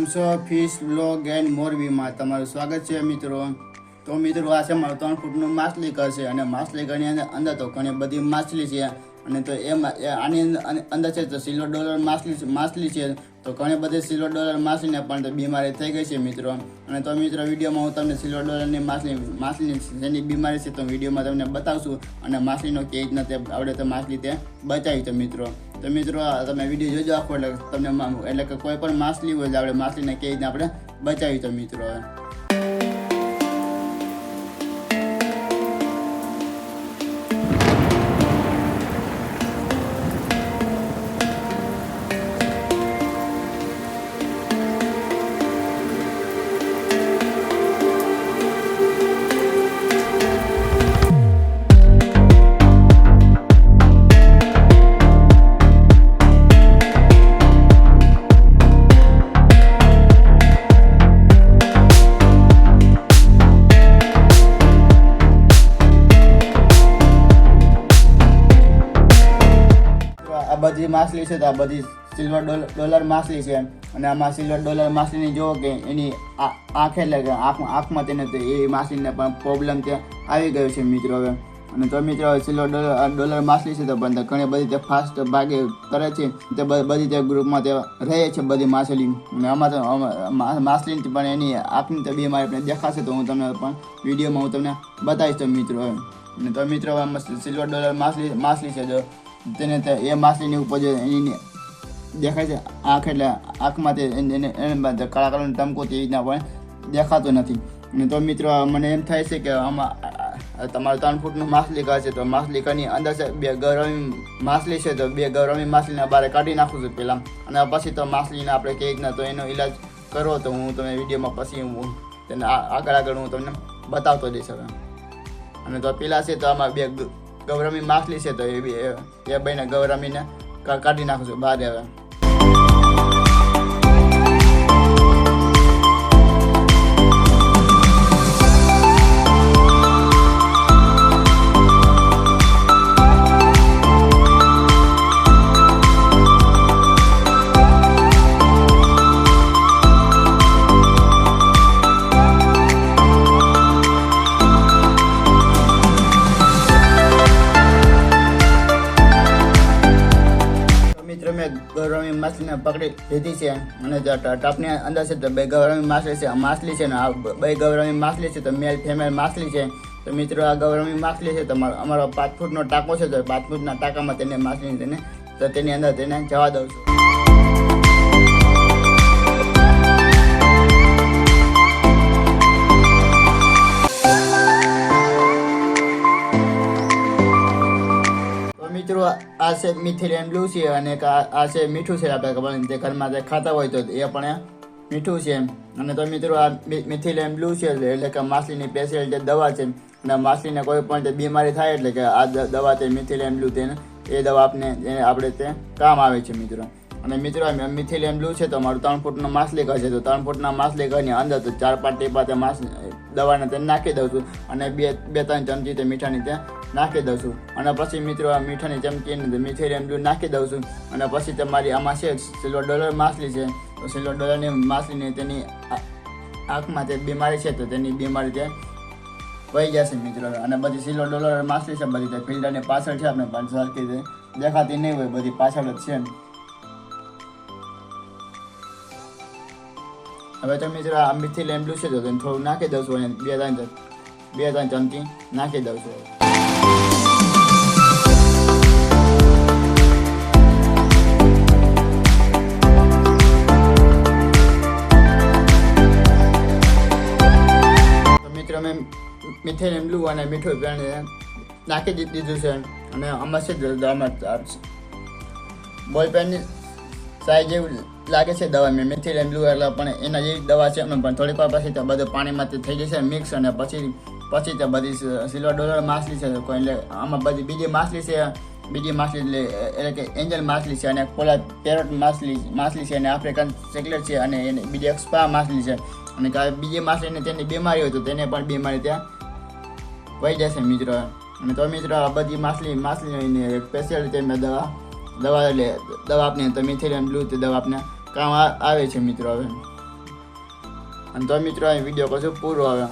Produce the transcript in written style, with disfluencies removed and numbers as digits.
કેમ છો fish vlog and મોરબીમાં તમારું સ્વાગત છે મિત્રો. તો મિત્રો આ છે મારું 3 ફૂટનું માછલી ઘર છે અને માછલી ઘરની અંદર તો ઘણી બધી માછલી છે અને તો આની અંદર છે તો સિલ્વર ડોલર માછલી છે. તો ઘણી બધી સિલ્વર ડોલર માછલીને પણ તો બીમારી થઈ ગઈ છે મિત્રો. અને તો મિત્રો વિડીયોમાં હું તમને સિલ્વર ડોલરની માછલીની જેની બીમારી છે તો વિડીયોમાં તમને બતાવશું અને માછલીનો કેવી રીતના તે આપણે તો માછલી તે બચાવી. તો મિત્રો તમે વિડીયો જોજો આખો એટલે તમને એટલે કે કોઈ પણ માછલી હોય આપણે માછલીને કેવી રીતના આપણે બચાવી. તો મિત્રો આ બધી માછલી છે તો આ બધી સિલ્વર ડોલર માછલી છે અને આમાં સિલ્વર ડોલર માછલીની જુઓ કે એની આંખ એટલે કે આંખમાં તેને એ માછલીને પણ પ્રોબ્લેમ તે આવી ગયો છે મિત્રો. હવે અને તો મિત્રો સિલ્વર ડોલર માછલી છે તો પણ ઘણી બધી તે ફાસ્ટ ભાગે કરે છે તે બધી તે ગ્રુપમાં તે રહે છે બધી માછલી. અને આમાં તો માછલી પણ એની આંખની તો બીમારી આપણે દેખાશે તો હું તમને પણ વિડીયોમાં હું તમને બતાવીશ. તો મિત્રો અને તો મિત્રો સિલ્વર ડોલર માછલી છે જો તેને એ માછલીની ઉપર જે એની દેખાય છે આંખ એટલે આંખમાં એને કાળા કલરનો ટમકો તે રીતના પણ દેખાતો નથી. અને તો મિત્રો મને એમ થાય છે કે આમાં તમારું 3 ફૂટનું માછલી ઘર છે તો માછલી ઘરની અંદર છે 2 ગૌરવી માછલી છે તો 2 ગૌરવી માછલીને બહાર કાઢી નાખું છું પહેલાં અને પછી તો માછલીને આપણે કેવી રીતના તો એનો ઈલાજ કરો તો હું તમે વિડીયોમાં પછી હું તેને આગળ હું તમને બતાવતો જઈશ. હવે અને તો પેલા છે તો આમાં 2 ગૌરમી માછલી છે તો એ બેને ગૌરમીને કાઢી નાખું છું બહાર. હવે મેં ગૌરમી માછલીને પકડી લીધી છે અને ટપની અંદર છે તો 2 ગૌરમી માછલી છે ને આ 2 ગૌરમી માછલી છે તો મેલ ફિમેલ માછલી છે. તો મિત્રો આ ગૌરમી માછલી છે તો અમારો 5 ફૂટનો ટાંકો છે તો 5 ફૂટના ટાંકામાં તેને માછલી તો તેની અંદર તેને જવા દઉં છું. મિત્રો આ છે મિથિલિયન બ્લુ છે અને આ છે મીઠું છે આપણે જે ઘરમાં જે ખાતા હોય તો એ પણ મીઠું છે. અને તો મિત્રો આ મિથિલિયન બ્લુ છે એટલે કે માછલીની સ્પેશિયલ જે દવા છે અને માછલીને કોઈ પણ બીમારી થાય એટલે કે આ દવા તે મિથિલિયન બ્લુ તેને એ દવા આપણે તે કામ આવે છે મિત્રો. અને મિત્રો મિથિલિયન બ્લુ છે તો મારું 3 ફૂટનો માછલી ઘર છે તો 3 ફૂટના માછલી ઘરની અંદર તો 4-5 ટીપા તે દવાને તે નાખી દઉં છું અને 2-3 ચમચી તે મીઠાની ત્યાં નાખી દઉં છું. અને પછી મિત્રો આ મીઠાની ચમચીને મિથિલિયન બ્લુ નાખી દઉં છું અને પછી તમારી આમાં છે સિલ્વર ડોલર માછલી છે તો સિલ્વર ડોલરની માછલીની તેની આંખમાં તે બીમારી છે તો તેની બીમારી તે વહી જશે મિત્રો. અને બધી સિલ્વર ડોલર માછલી છે બધી તે ફિલ્ટરની પાછળ છે આપણે પણ સરખી દેખાતી નહીં હોય બધી પાછળ જ છે. હવે તો મિત્રો આ મિથિલિયન બ્લુ છે તો તેને થોડું નાખી દઉં છું અને 2-3 ચમચી નાખી દઉં છું. મિત્રો મેં મિથિલિયન બ્લુ અને મીઠું પણ નાખી દીધું છે અને આમાં છે બોલ પેનની સાઈઝ જેવું લાગે છે દવા મેં મિથિલિયન બ્લુ એટલે પણ એના જેવી દવા છે પણ થોડીક વાર પછી તો બધું પાણીમાં થઈ જશે મિક્સ અને પછી તે બધી સિલ્વર ડોલર માછલી છે કોઈ એટલે આમાં બધી બીજી માછલી એટલે કે એન્જલ માછલી છે અને પોલા પેરોટ માછલી છે અને આફ્રિકન સેકલેટ છે અને એને બીજી એક સ્પા માછલી છે. અને બીજી માછલીને તેની બીમારી હોય તો તેને પણ બીમારી ત્યાં વહી જશે મિત્રો. અને તો મિત્રો આ બધી માછલીની સ્પેશિયલ રીતે મેં દવા આપને તો મિથિલિયન બ્લુ તે દવા આપને કામ આવે છે મિત્રો. હવે અને તો મિત્રો આ વિડીયો કશું પૂરો આવે